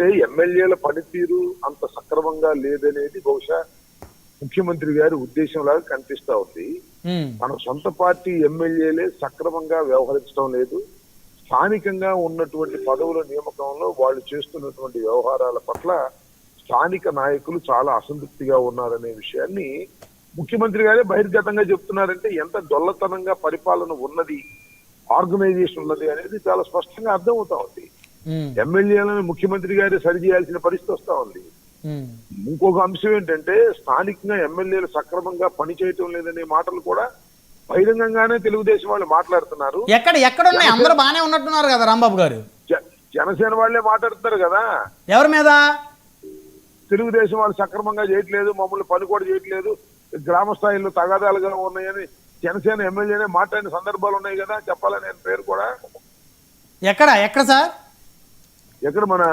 అంటే ఎమ్మెల్యేల పనితీరు అంత సక్రమంగా లేదనేది బహుశా ముఖ్యమంత్రి గారి ఉద్దేశంలాగా కనిపిస్తా ఉంది. మన సొంత పార్టీ ఎమ్మెల్యేలే సక్రమంగా వ్యవహరించడం లేదు. స్థానికంగా ఉన్నటువంటి పదవుల నియామకంలో వాళ్ళు చేస్తున్నటువంటి వ్యవహారాల పట్ల స్థానిక నాయకులు చాలా అసంతృప్తిగా ఉన్నారనే విషయాన్ని ముఖ్యమంత్రి గారే బహిర్గతంగా చెప్తున్నారంటే ఎంత డొల్లతనంగా పరిపాలన ఉన్నది, ఆర్గనైజేషన్ ఉన్నది అనేది చాలా స్పష్టంగా అర్థమవుతా ఉంది. ఎమ్మెల్యేలను ముఖ్యమంత్రి గారే సరిచేయాల్సిన పరిస్థితి వస్తా ఉంది. ఇంకొక అంశం ఏంటంటే స్థానికంగా ఎమ్మెల్యేలు సక్రమంగా పనిచేయటం లేదనే మాటలు కూడా బహిరంగంగానే తెలుగుదేశం వాళ్ళు మాట్లాడుతున్నారు. ఎక్కడ ఉన్నాయి? అందరూ బాగానే ఉన్నట్టున్నారు కదా రాంబాబు గారు. జనసేన వాళ్ళే మాట్లాడుతున్నారు కదా. ఎవరి మీద? తెలుగుదేశం వాళ్ళు సక్రమంగా చేయట్లేదు, మమ్మల్ని పని కూడా చేయట్లేదు, గ్రామ స్థాయిలో తగాదాలుగా ఉన్నాయని జనసేన ఎమ్మెల్యేనే మాట్లాడిన సందర్భాలు ఉన్నాయి కదా. చెప్పాలని పేరు కూడా ఎక్కడ సార్? ఎక్కడ మన